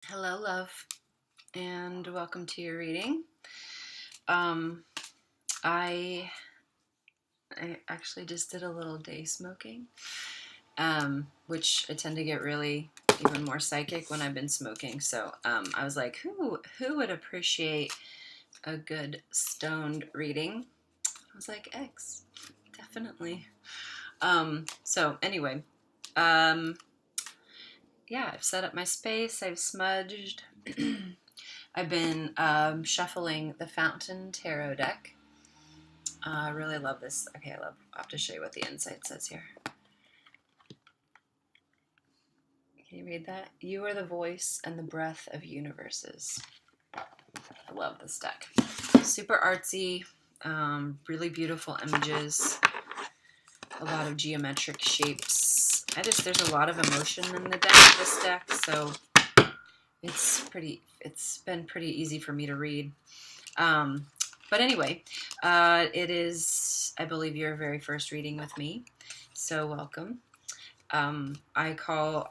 Hello, love, and welcome to your reading. Um, I I actually just did a little day smoking, which I tend to get really even more psychic when I've been smoking. So I was like, who would appreciate a good stoned reading? I was like, X, definitely. So anyway, um, yeah, I've set up my space. I've smudged. I've been shuffling the Fountain Tarot deck. I really love this. Okay, I'll have to show you what the inside says here. Can you read that? You are the voice and the breath of universes. I love this deck. Super artsy, really beautiful images, a lot of geometric shapes. There's a lot of emotion in this deck, so it's been pretty easy for me to read. But anyway, it is, I believe, your very first reading with me, so welcome. I call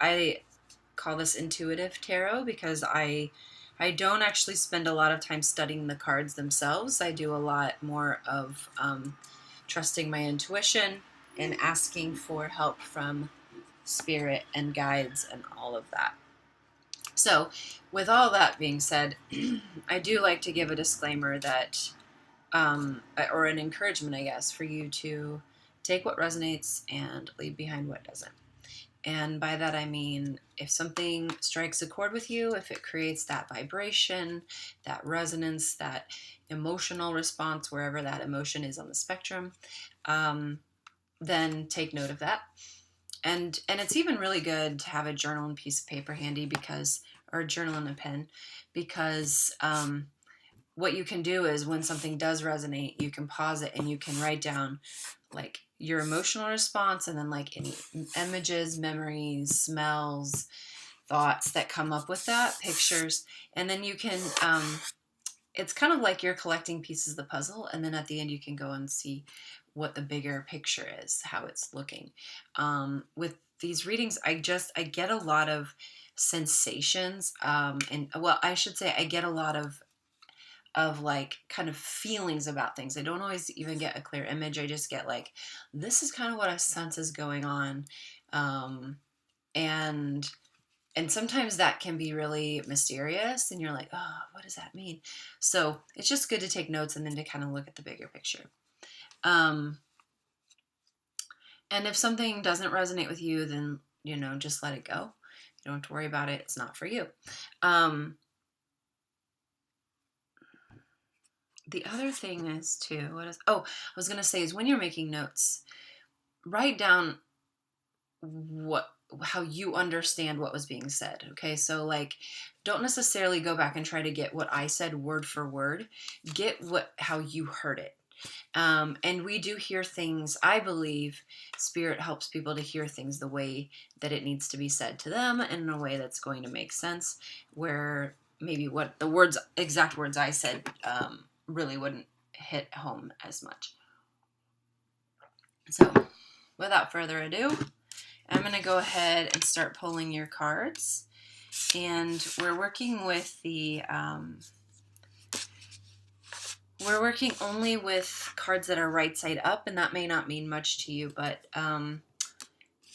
this intuitive tarot because I don't actually spend a lot of time studying the cards themselves. I do a lot more of trusting my intuition and asking for help from spirit and guides and all of that. So, with all that being said, I do like to give a disclaimer that, or an encouragement, I guess, for you to take what resonates and leave behind what doesn't. And by that I mean, if something strikes a chord with you, if it creates that vibration, that resonance, that emotional response, wherever that emotion is on the spectrum, then take note of that. And it's even really good to have a journal and piece of paper handy or a journal and a pen, because what you can do is when something does resonate, you can pause it and you can write down like your emotional response and then like any images, memories, smells, thoughts that come up with that, pictures, and then you can it's kind of like you're collecting pieces of the puzzle, and then at the end you can go and see what the bigger picture is, how it's looking. With these readings, I get a lot of sensations, and well, I should say I get a lot of like kind of feelings about things. I don't always even get a clear image. I just get like, this is kind of what I sense is going on. And sometimes that can be really mysterious and you're like, oh, what does that mean? So it's just good to take notes and then to kind of look at the bigger picture. And if something doesn't resonate with you, then, just let it go. You don't have to worry about it. It's not for you. The other thing is too, I was going to say is when you're making notes, write down how you understand what was being said. Okay, so like, don't necessarily go back and try to get what I said word for word. Get how you heard it. And we do hear things. I believe spirit helps people to hear things the way that it needs to be said to them, and in a way that's going to make sense, where maybe what the exact words I said really wouldn't hit home as much. So without further ado, I'm going to go ahead and start pulling your cards. And we're working with we're working only with cards that are right side up, and that may not mean much to you, but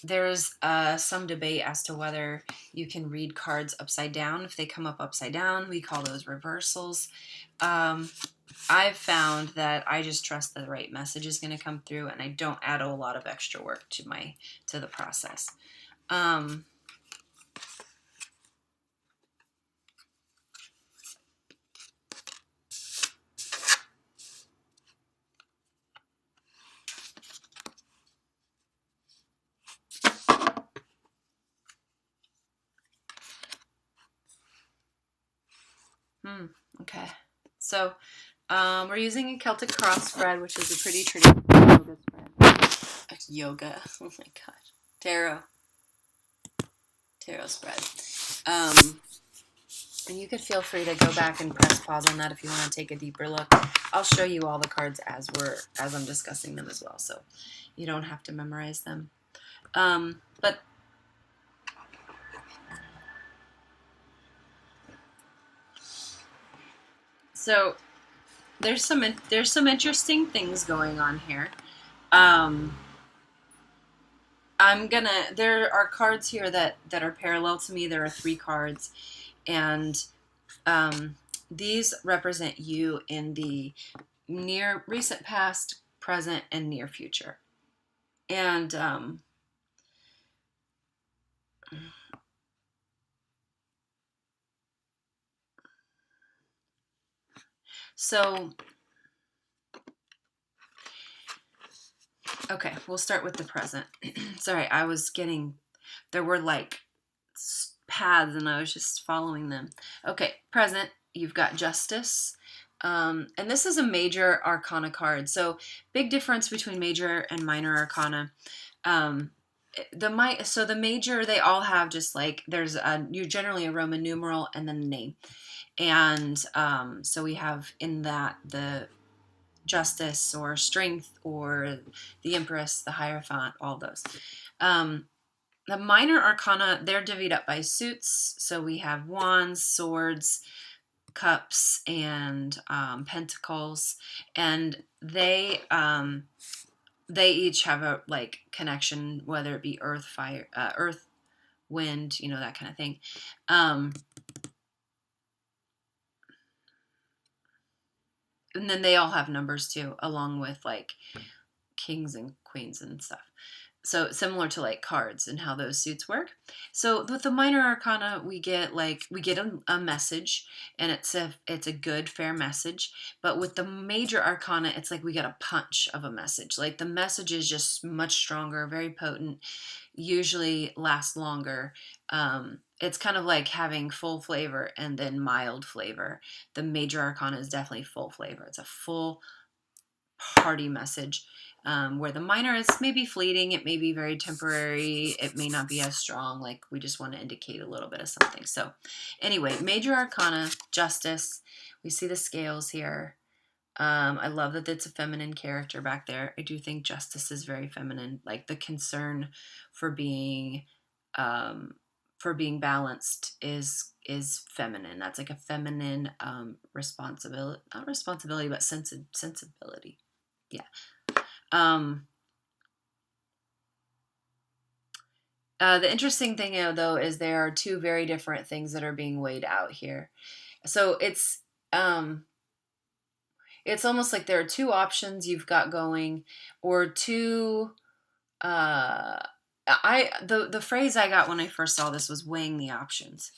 there's some debate as to whether you can read cards upside down. If they come up upside down, we call those reversals. I've found that I just trust the right message is going to come through, and I don't add a lot of extra work to the process. Okay. So we're using a Celtic cross spread, which is a pretty traditional yoga spread. Yoga. Oh my gosh. Tarot spread. And you could feel free to go back and press pause on that if you want to take a deeper look. I'll show you all the cards as I'm discussing them as well, so you don't have to memorize them. But So there's some interesting things going on here. Um, there are cards here that are parallel to me. There are three cards, and um, these represent you in the near recent past, present, and near future. And so, okay, we'll start with the present. Sorry, there were like paths and I was just following them. Okay, present, you've got Justice. And this is a major arcana card. So, big difference between major and minor arcana. Um, the major, they all have just like you generally a Roman numeral and then a name. And so we have in that the Justice or Strength or the Empress, the Hierophant, all those. Um, the minor arcana, they're divvied up by suits. So we have wands, swords, cups, and pentacles, and they each have a like connection, whether it be earth, fire, earth, wind, that kind of thing. And then they all have numbers too, along with like kings and queens and stuff. So similar to like cards and how those suits work. So with the minor arcana, we get a message, and it's a good fair message. But with the major arcana, it's like we get a punch of a message. Like the message is just much stronger, very potent, usually lasts longer. It's kind of like having full flavor and then mild flavor. The major arcana is definitely full flavor. It's a full party message. Where the minor is maybe fleeting, it may be very temporary, it may not be as strong, like we just want to indicate a little bit of something. So anyway, major arcana, Justice, we see the scales here. I love that it's a feminine character back there. I do think Justice is very feminine, like the concern for being balanced is feminine. That's like a feminine responsibility, not responsibility, but sensibility. Yeah. The interesting thing, though, is there are two very different things that are being weighed out here. So it's almost like there are two options you've got going, or two. The phrase I got when I first saw this was weighing the options,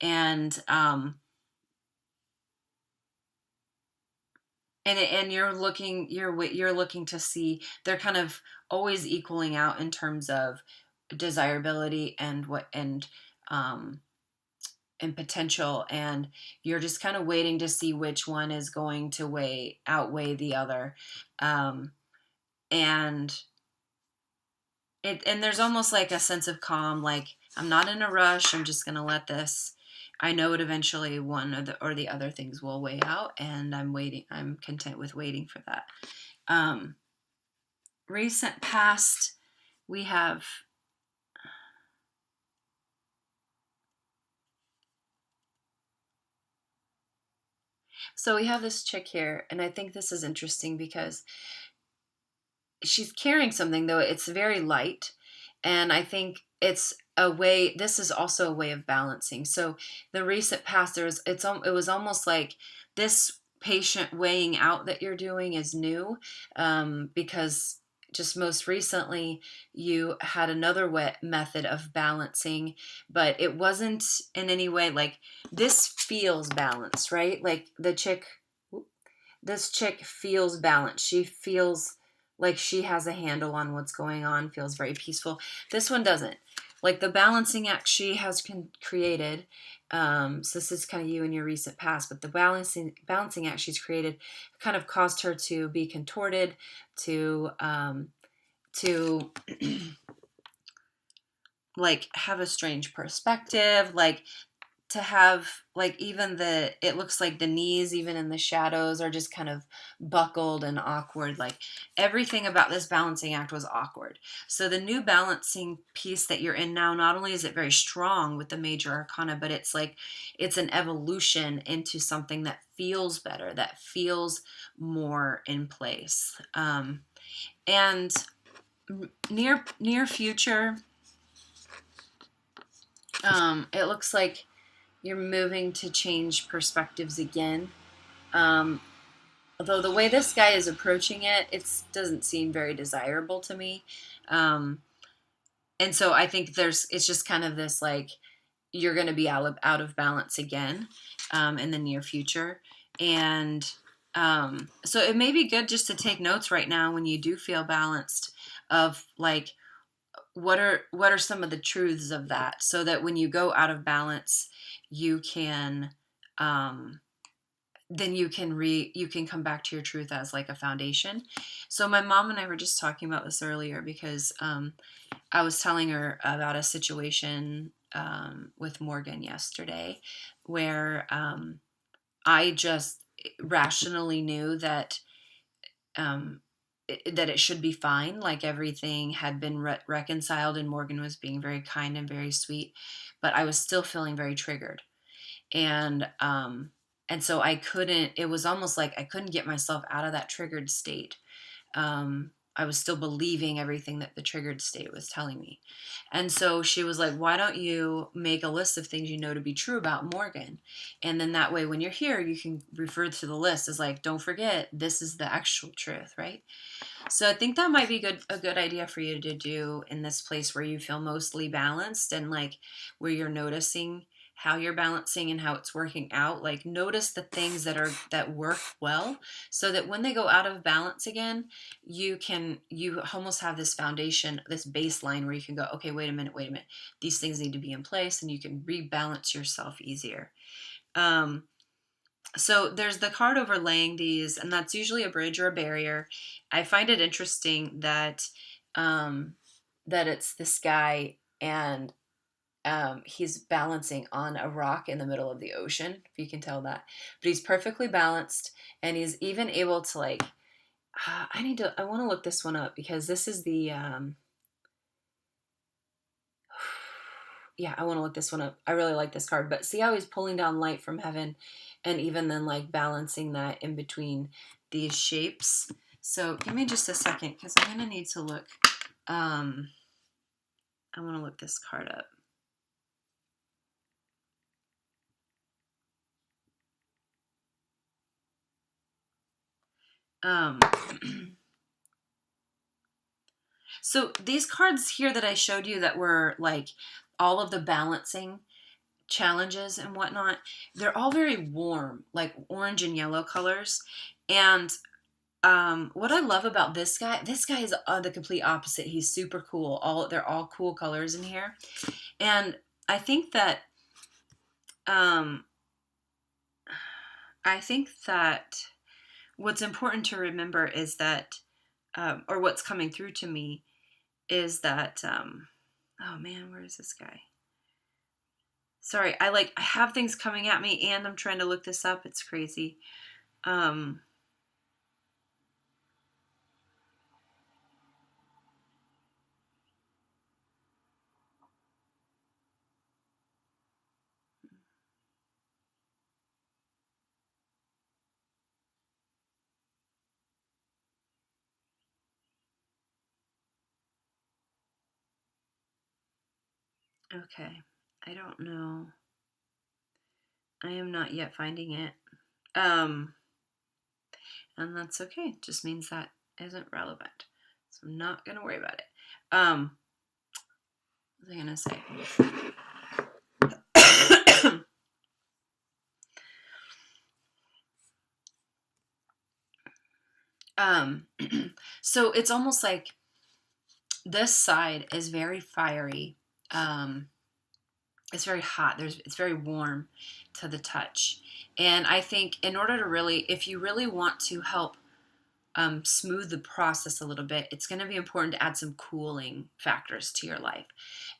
and you're looking to see they're kind of always equaling out in terms of desirability um and potential, and you're just kind of waiting to see which one is going to outweigh the other. Um and there's almost like a sense of calm, like I'm not in a rush, I'm just going to let this. I know it eventually one or the other things will weigh out, and I'm content with waiting for that. Recent past, we have this chick here, and I think this is interesting because she's carrying something, though it's very light, and I think this is also a way of balancing. So the recent past, it was almost like this patient weighing out that you're doing is new, because just most recently you had another method of balancing, but it wasn't in any way like this feels balanced, right? Like this chick feels balanced. She feels like she has a handle on what's going on, feels very peaceful. This one doesn't. Like the balancing act she has created, so this is kind of you in your recent past, but the balancing act she's created kind of caused her to be contorted, to like have a strange perspective, like to have like even it looks like the knees even in the shadows are just kind of buckled and awkward. Like everything about this balancing act was awkward. So the new balancing piece that you're in now, not only is it very strong with the major arcana, but it's like it's an evolution into something that feels better, that feels more in place. And near future, it looks like you're moving to change perspectives again. Although the way this guy is approaching it, it doesn't seem very desirable to me. And so I think it's just kind of this like, you're going to be out of balance again in the near future. And so it may be good just to take notes right now when you do feel balanced of like, what are some of the truths of that, so that when you go out of balance, you can then you can come back to your truth as like a foundation. So my mom and I were just talking about this earlier because I was telling her about a situation with Morgan yesterday where I just rationally knew that that it should be fine, like everything had been reconciled and Morgan was being very kind and very sweet, but I was still feeling very triggered. And so it was almost like I couldn't get myself out of that triggered state. I was still believing everything that the triggered state was telling me. And so she was like, why don't you make a list of things you know to be true about Morgan? And then that way, when you're here, you can refer to the list as like, don't forget, this is the actual truth, right? So I think that might be a good idea for you to do in this place where you feel mostly balanced and like where you're noticing how you're balancing and how it's working out. Like notice the things that work well, so that when they go out of balance again, you almost have this foundation, this baseline where you can go, okay, wait a minute, these things need to be in place, and you can rebalance yourself easier. So there's the card overlaying these, and that's usually a bridge or a barrier. I find it interesting that that it's this guy, and he's balancing on a rock in the middle of the ocean, if you can tell that. But he's perfectly balanced, and he's even able to like. I want to look this one up because this is the. Yeah, I want to look this one up. I really like this card, but see how he's pulling down light from heaven, and even then like balancing that in between these shapes. So give me just a second because I'm gonna need to look. I want to look this card up. So these cards here that I showed you that were like all of the balancing challenges and whatnot, they're all very warm, like orange and yellow colors. And what I love about this guy is the complete opposite. He's super cool. They're all cool colors in here. And I think that what's important to remember is that or what's coming through to me is that oh man, where is this guy? Sorry, I have things coming at me and I'm trying to look this up. It's crazy. Okay, I don't know. I am not yet finding it. And that's okay. It just means that isn't relevant. So I'm not going to worry about it. What was I going to say? So it's almost like this side is very fiery. It's very hot. It's very warm to the touch. And I think in order to if you really want to help smooth the process a little bit, it's going to be important to add some cooling factors to your life.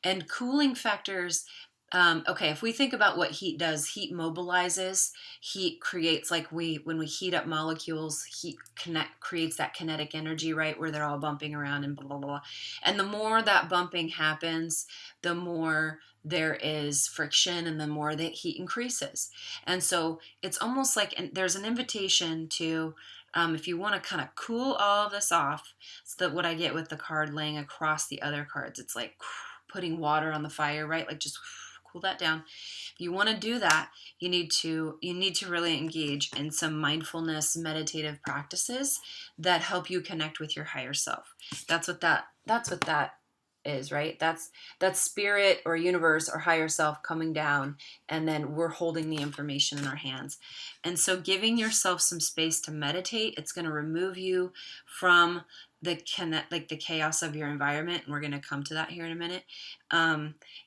And cooling factors Okay, if we think about what heat does, heat mobilizes. Heat creates, like, when we heat up molecules, heat creates that kinetic energy, right, where they're all bumping around and blah blah blah. And the more that bumping happens, the more there is friction, and the more that heat increases. And so it's almost like, and there's an invitation to, if you want to kind of cool all of this off. So that what I get with the card laying across the other cards, it's like putting water on the fire, right? Like, just cool that down. If you want to do that, you need to really engage in some mindfulness meditative practices that help you connect with your higher self. That's what that is, right? That's spirit or universe or higher self coming down, and then we're holding the information in our hands. And so giving yourself some space to meditate, it's going to remove you from the chaos of your environment, and we're going to come to that here in a minute.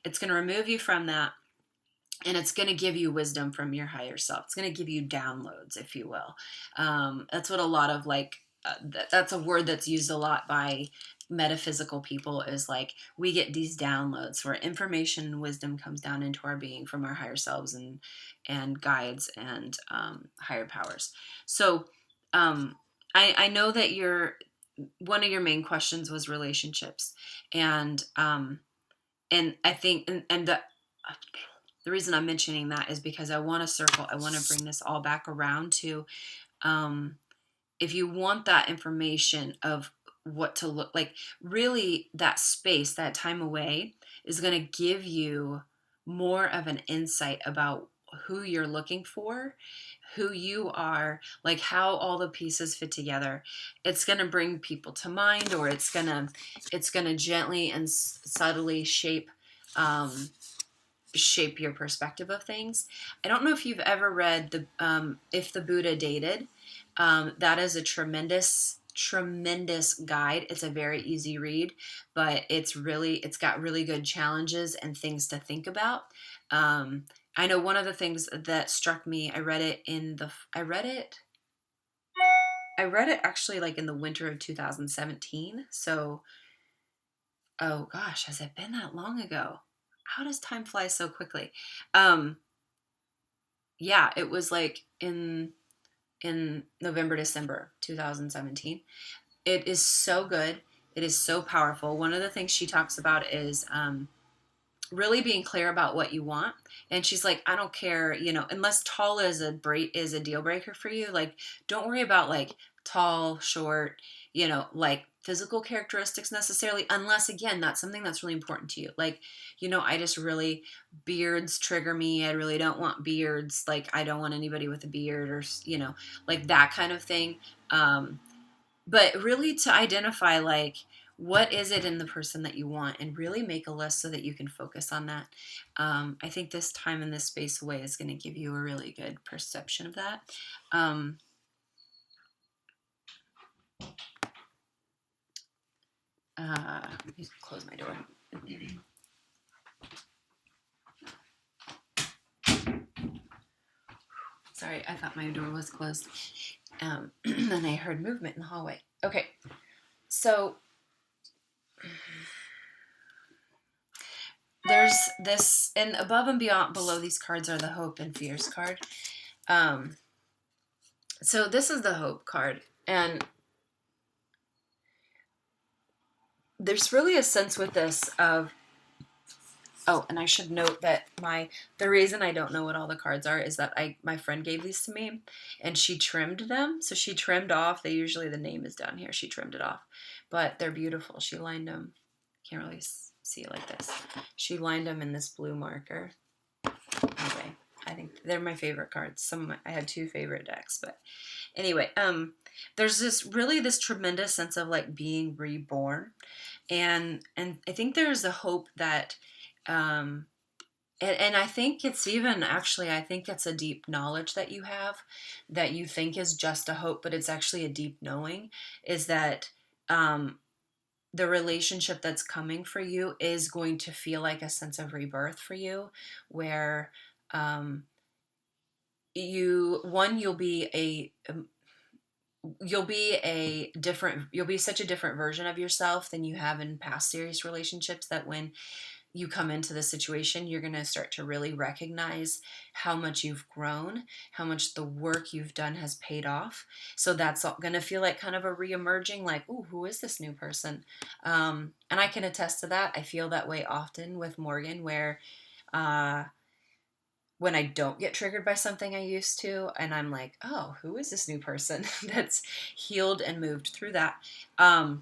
It's going to remove you from that, and it's going to give you wisdom from your higher self. It's going to give you downloads, if you will. That's what a lot of, like, that's a word that's used a lot by metaphysical people, is like, we get these downloads where information and wisdom comes down into our being from our higher selves and guides and higher powers. So I know that one of your main questions was relationships, and I think, and the reason I'm mentioning that is because I want to bring this all back around to, if you want that information of what to look like, really that space, that time away is going to give you more of an insight about who you're looking for, who you are, like how all the pieces fit together. It's going to bring people to mind, or it's going to gently and subtly shape your perspective of things. I don't know if you've ever read If the Buddha Dated. That is a tremendous guide. It's a very easy read, but it's got really good challenges and things to think about. I know one of the things that struck me, I read it actually, like, in the winter of 2017. So, oh gosh, has it been that long ago? How does time fly so quickly? Yeah, it was like in November, December 2017. It is so good. It is so powerful. One of the things she talks about is really being clear about what you want. And she's like, I don't care, unless tall is a deal breaker for you. Like, don't worry about, like, tall, short, like, physical characteristics necessarily, unless, again, that's something that's really important to you. Like, I just really, beards trigger me. I really don't want beards. Like, I don't want anybody with a beard, or like that kind of thing. But really to identify, like, what is it in the person that you want, and really make a list so that you can focus on that. I think this time and this space away is going to give you a really good perception of that. Let me close my door. Sorry, I thought my door was closed. And I heard movement in the hallway. Okay, so there's this, and above and beyond, below these cards are the Hope and Fears card. So this is the Hope card, and there's really a sense with this of, oh, and I should note that the reason I don't know what all the cards are is that my friend gave these to me, and she trimmed them. So she trimmed off, the name is down here, she trimmed it off, but they're beautiful. She lined them, can't really see it like this. She lined them in this blue marker. Anyway, I think they're my favorite cards. I had two favorite decks, but anyway, there's this tremendous sense of, like, being reborn, and I think there's a hope that, and I think it's even, actually, I think it's a deep knowledge that you have, that you think is just a hope, but it's actually a deep knowing, is that the relationship that's coming for you is going to feel like a sense of rebirth for you, where you'll be such a different version of yourself than you have in past serious relationships, that when you come into the situation, you're going to start to really recognize how much you've grown, how much the work you've done has paid off. So that's going to feel like kind of a re-emerging, like, ooh, who is this new person? And I can attest to that. I feel that way often with Morgan, where uh, when I don't get triggered by something I used to, and I'm like, oh, who is this new person that's healed and moved through that? And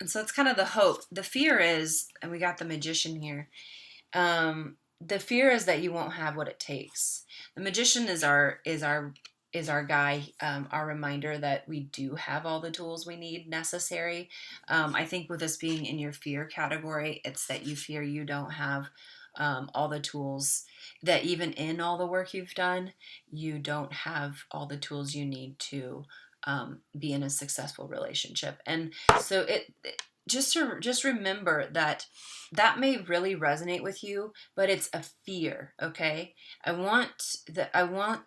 so it's kind of the hope. The fear is, and we got the magician here. The fear is that you won't have what it takes. The magician is our guy, our reminder that we do have all the tools we need necessary. I think with this being in your fear category, it's that you fear you don't have all the tools, that even in all the work you've done, you don't have all the tools you need to be in a successful relationship. And so just remember that may really resonate with you, but it's a fear. Okay, I want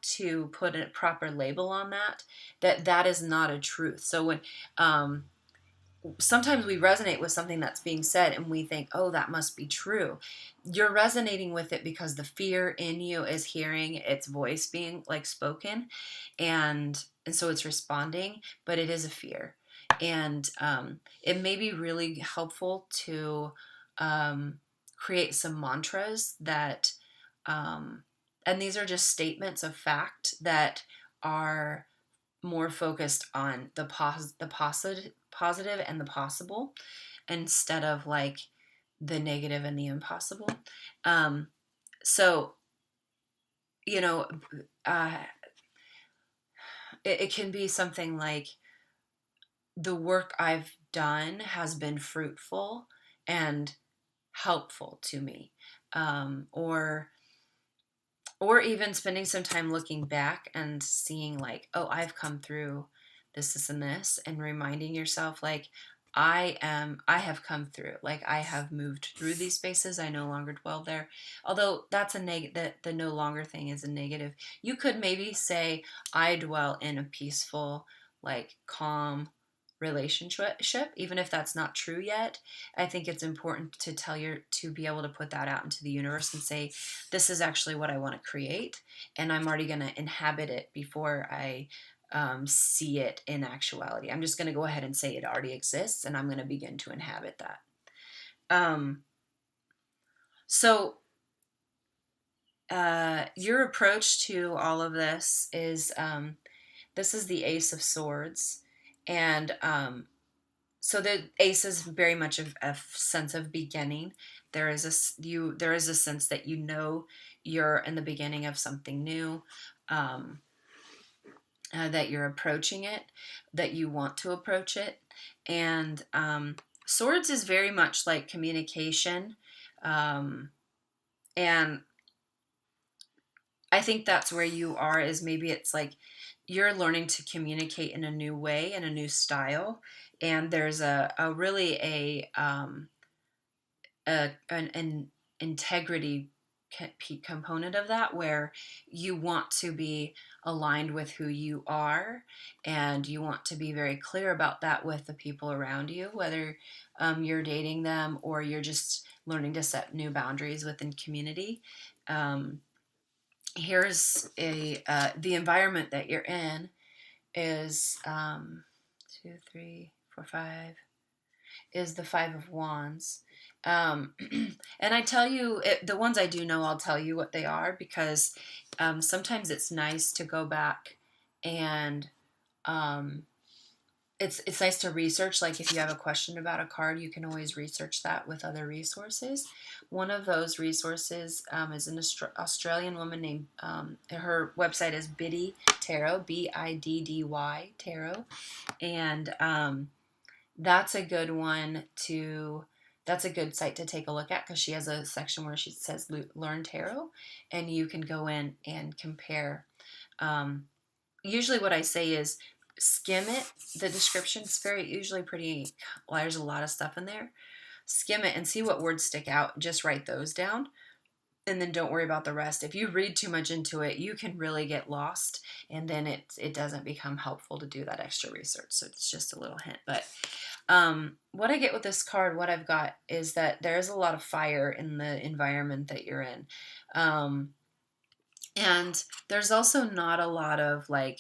to put a proper label on that is not a truth. So when sometimes we resonate with something that's being said and we think, oh, that must be true. You're resonating with it because the fear in you is hearing its voice being like spoken, and so it's responding, but it is a fear. And it may be really helpful to create some mantras that, and these are just statements of fact that are more focused on the positive and the possible, instead of like the negative and the impossible. So, you know, uh, it can be something like, the work I've done has been fruitful and helpful to me. Or even spending some time looking back and seeing like, oh, I've come through this, and this, and reminding yourself like, I have come through, like I have moved through these spaces. I no longer dwell there. Although that's a the no longer thing is a negative. You could maybe say, I dwell in a peaceful, like calm relationship, even if that's not true yet. I think it's important to be able to put that out into the universe and say, this is actually what I want to create, and I'm already going to inhabit it before I see it in actuality. I'm just going to go ahead and say it already exists, and I'm going to begin to inhabit that. So your approach to all of this is the Ace of Swords, and so the Ace is very much a sense of beginning. There is a sense that you're in the beginning of something new. That you're approaching it, that you want to approach it. And Swords is very much like communication. And I think that's where you are, is maybe it's like you're learning to communicate in a new way, in a new style. And there's an integrity component of that, where you want to be aligned with who you are, and you want to be very clear about that with the people around you, whether you're dating them or you're just learning to set new boundaries within community. Here's the environment that you're in is 2, 3, 4, 5 is the Five of Wands. And I tell you, the ones I do know, I'll tell you what they are, because sometimes it's nice to go back and it's nice to research. Like if you have a question about a card, you can always research that with other resources. One of those resources is an Australian woman named, her website is Biddy Tarot, Biddy Tarot. And that's a good one that's a good site to take a look at, because she has a section where she says learn tarot, and you can go in and compare. Usually what I say is skim it. The description's usually pretty, well, there's a lot of stuff in there. Skim it and see what words stick out. Just write those down. and then don't worry about the rest. If you read too much into it, you can really get lost, and then it doesn't become helpful to do that extra research. So it's just a little hint. But what I get with this card, what I've got is that there's a lot of fire in the environment that you're in. And there's also not a lot of like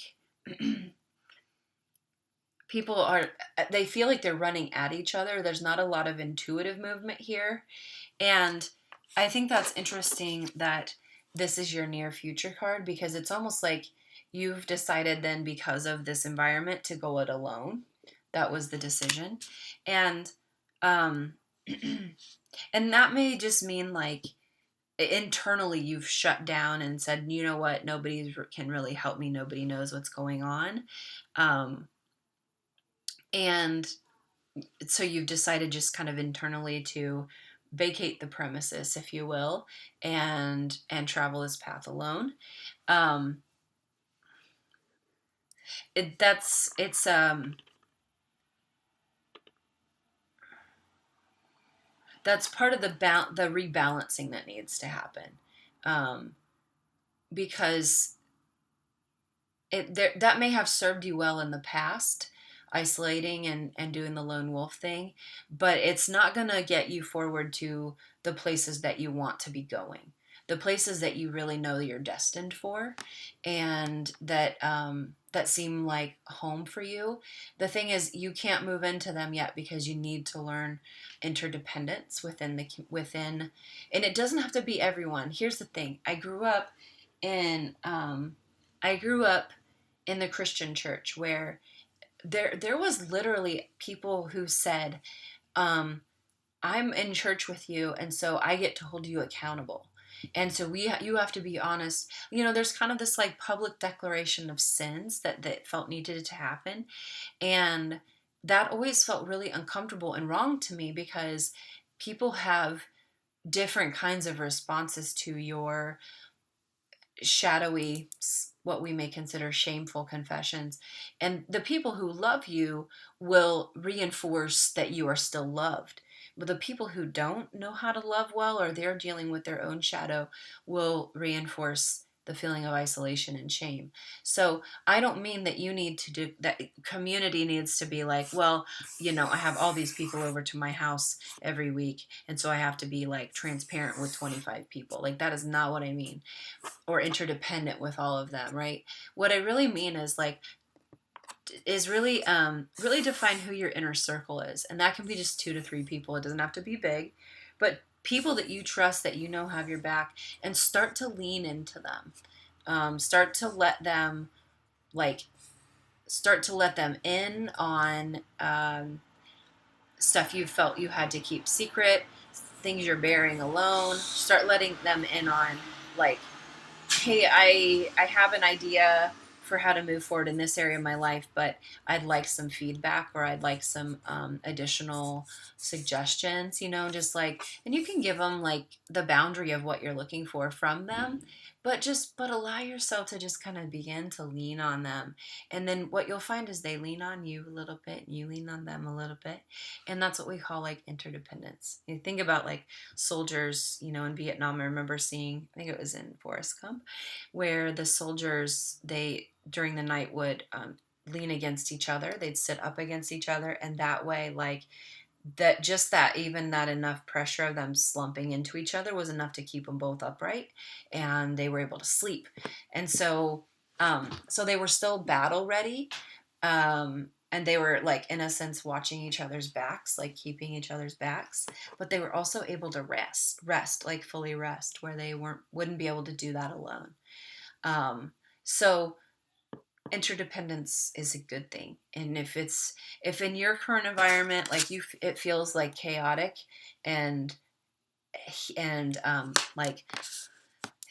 people are, they feel like they're running at each other. There's not a lot of intuitive movement here. And I think that's interesting that this is your near future card, because it's almost like you've decided then, because of this environment, to go it alone. That was the decision. And um and that may just mean like internally you've shut down and said, you know what, nobody can really help me, nobody knows what's going on. And so you've decided just kind of internally to vacate the premises, if you will, and travel this path alone. um it that's it's That's part of the rebalancing that needs to happen, um because that may have served you well in the past, isolating and doing the lone wolf thing, but it's not going to get you forward to the places that you want to be going, the places that you really know you're destined for, and that seem like home for you. The thing is, you can't move into them yet because you need to learn interdependence within, and it doesn't have to be everyone. Here's the thing: in I grew up in the Christian church, where there was literally people who said, I'm in church with you, and so I get to hold you accountable. And so you have to be honest. There's kind of this like public declaration of sins that felt needed to happen, and that always felt really uncomfortable and wrong to me, because people have different kinds of responses to your shadowy, what we may consider shameful confessions. And the people who love you will reinforce that you are still loved. But the people who don't know how to love well, or they're dealing with their own shadow, will reinforce the feeling of isolation and shame. So I don't mean that you need to do that. Community needs to be like, well, I have all these people over to my house every week, and so I have to be like transparent with 25 people. Like, that is not what I mean. Or interdependent with all of them, right? What I really mean is like, is really define who your inner circle is, and that can be just 2 to 3 people. It doesn't have to be big, but people that you trust, that have your back, and start to lean into them. Start to let them in on stuff you felt you had to keep secret, things you're bearing alone. Start letting them in on, like, hey, I have an idea for how to move forward in this area of my life, but I'd like some feedback, or I'd like some additional suggestions, just like, and you can give them like the boundary of what you're looking for from them, but allow yourself to just kind of begin to lean on them. And then what you'll find is they lean on you a little bit, and you lean on them a little bit. And that's what we call like interdependence. You think about like soldiers, in Vietnam. I remember seeing, I think it was in Forrest Gump, where the soldiers, they during the night would lean against each other. They'd sit up against each other, and that way, like, even that enough pressure of them slumping into each other was enough to keep them both upright, and they were able to sleep. And so they were still battle ready, and they were, like, in a sense, watching each other's backs, like keeping each other's backs, but they were also able to rest, like fully rest, where they wouldn't be able to do that alone. So interdependence is a good thing. And if in your current environment, like, it feels like chaotic, and like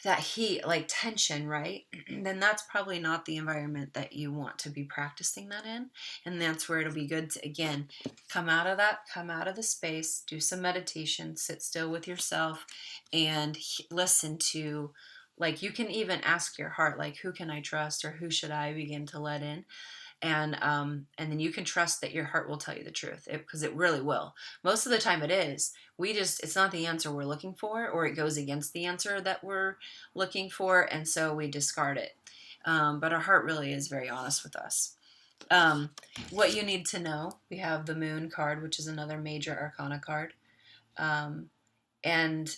that heat, like tension, right? Then that's probably not the environment that you want to be practicing that in. And that's where it'll be good to, again, come out of the space, do some meditation, sit still with yourself, and listen to, like, you can even ask your heart, like, who can I trust, or who should I begin to let in? and then you can trust that your heart will tell you the truth, because it really will. Most of the time it is. It's not the answer we're looking for, or it goes against the answer that we're looking for, and so we discard it. But our heart really is very honest with us. um, what you need to know, we have the moon card, which is another major arcana card. um, and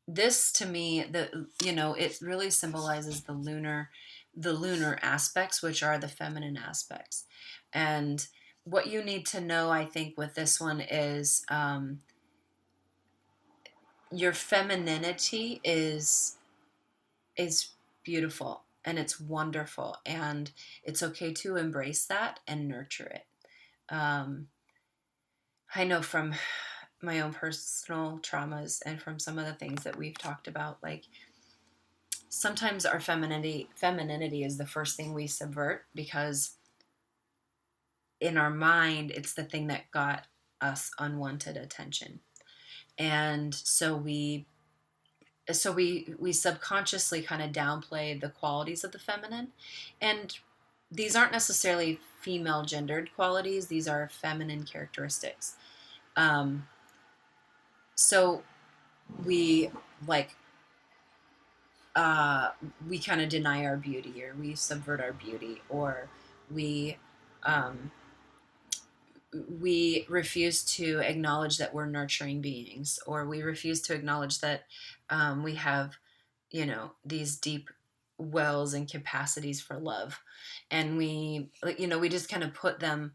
this, to me, it really symbolizes the lunar aspects, which are the feminine aspects. And what you need to know, I think, with this one is, your femininity is beautiful and it's wonderful, and it's okay to embrace that and nurture it. um, I know from my own personal traumas and from some of the things that we've talked about, like, sometimes our femininity is the first thing we subvert, because in our mind it's the thing that got us unwanted attention. And so we subconsciously kind of downplay the qualities of the feminine. And these aren't necessarily female gendered qualities, these are feminine characteristics. um, so we like we kind of deny our beauty, or we subvert our beauty, or we um, we refuse to acknowledge that we're nurturing beings, or we refuse to acknowledge that we have, these deep wells and capacities for love. And we just kind of put them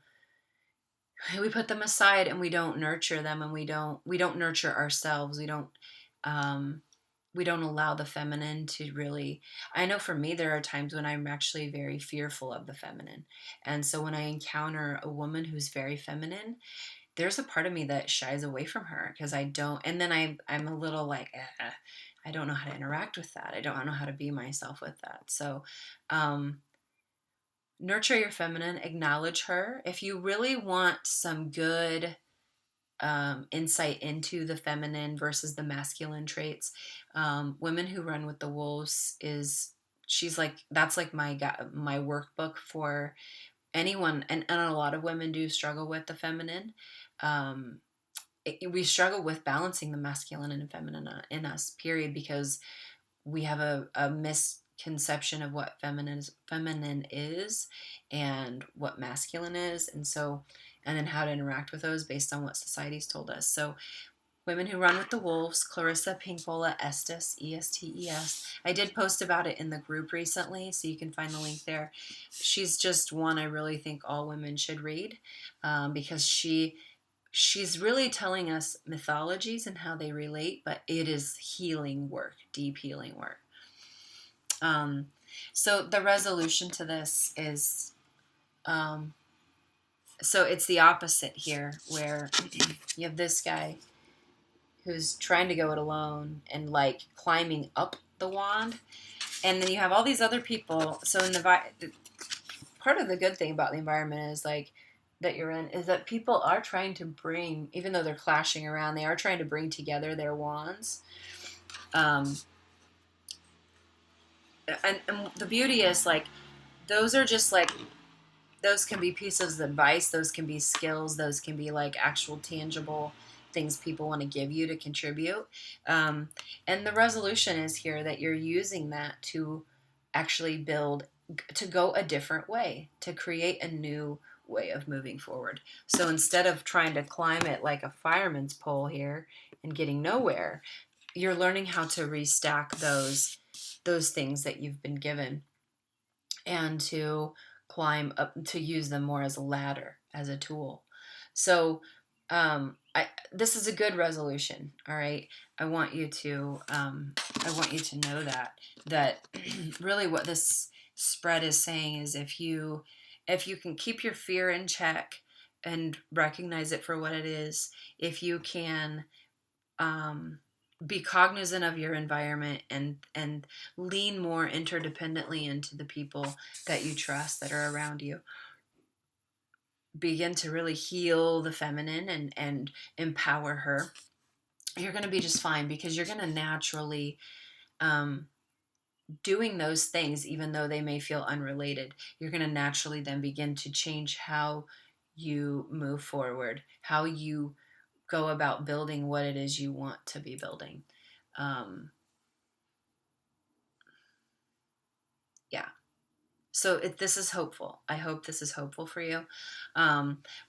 aside, and we don't nurture them, and we don't nurture ourselves. We don't allow the feminine to really. I know for me, there are times when I'm actually very fearful of the feminine. And so when I encounter a woman who's very feminine, there's a part of me that shies away from her, because I don't. And then I'm a little like, I don't know how to interact with that. I don't know how to be myself with that. So nurture your feminine, acknowledge her. If you really want some good insight into the feminine versus the masculine traits, Women Who Run with the Wolves that's like my workbook for anyone. And a lot of women do struggle with the feminine. um, we struggle with balancing the masculine and feminine in us, period, because we have a misconception of what feminine is and what masculine is, and then how to interact with those based on what society's told us. So, Women Who Run with the Wolves, Clarissa Pinkola Estes, Estes. I did post about it in the group recently, so you can find the link there. She's just one I really think all women should read, because she's really telling us mythologies and how they relate, but it is healing work, deep healing work. So the resolution to this is, so it's the opposite here, where you have this guy who's trying to go it alone and like climbing up the wand, and then you have all these other people. So part of the good thing about the environment is like that you're in is that people are trying to bring, even though they're clashing around, they are trying to bring together their wands. And the beauty is, like, those are just like, those can be pieces of advice, those can be skills, those can be like actual tangible things people want to give you to contribute. And the resolution is here that you're using that to actually to go a different way, to create a new way of moving forward. So instead of trying to climb it like a fireman's pole here and getting nowhere, you're learning how to restack those things that you've been given, and to climb up, to use them more as a ladder, as a tool. So this is a good resolution. All right. I want you to know that really what this spread is saying is, if you can keep your fear in check and recognize it for what it is, if you can be cognizant of your environment and lean more interdependently into the people that you trust that are around you, begin to really heal the feminine and empower her, you're going to be just fine, because you're going to naturally doing those things, even though they may feel unrelated, you're going to naturally then begin to change how you move forward, how you go about building what it is you want to be building. Um, yeah. So this is hopeful. I hope this is hopeful for you.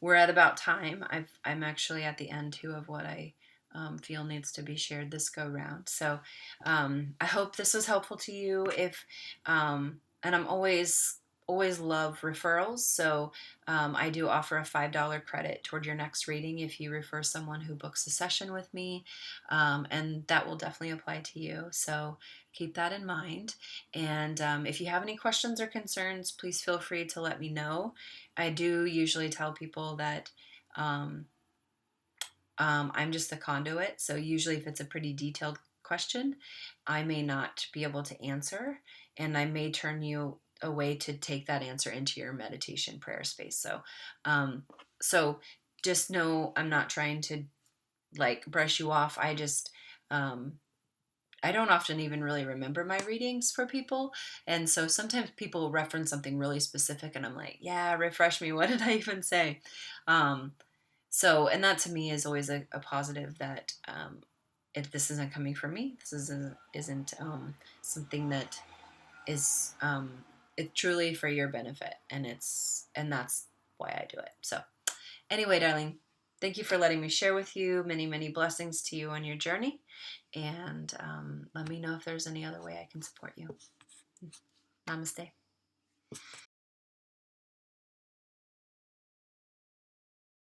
We're at about time. I'm actually at the end too of what I feel needs to be shared this go round. So I hope this was helpful to you. If and I'm always love referrals. So I do offer a $5 credit toward your next reading if you refer someone who books a session with me, and that will definitely apply to you. So keep that in mind. And if you have any questions or concerns, please feel free to let me know. I do usually tell people that um, I'm just the conduit. So usually, if it's a pretty detailed question, I may not be able to answer, and I may turn you away to take that answer into your meditation prayer space. Um, so just know I'm not trying to like brush you off. Um, I don't often even really remember my readings for people. And so sometimes people reference something really specific, and I'm like, yeah, refresh me. What did I even say? Um, and that to me is always a positive that if this isn't coming from me, this isn't something that is it's truly for your benefit, and that's why I do it. So anyway, darling, thank you for letting me share with you. Many, many blessings to you on your journey. And let me know if there's any other way I can support you. Namaste.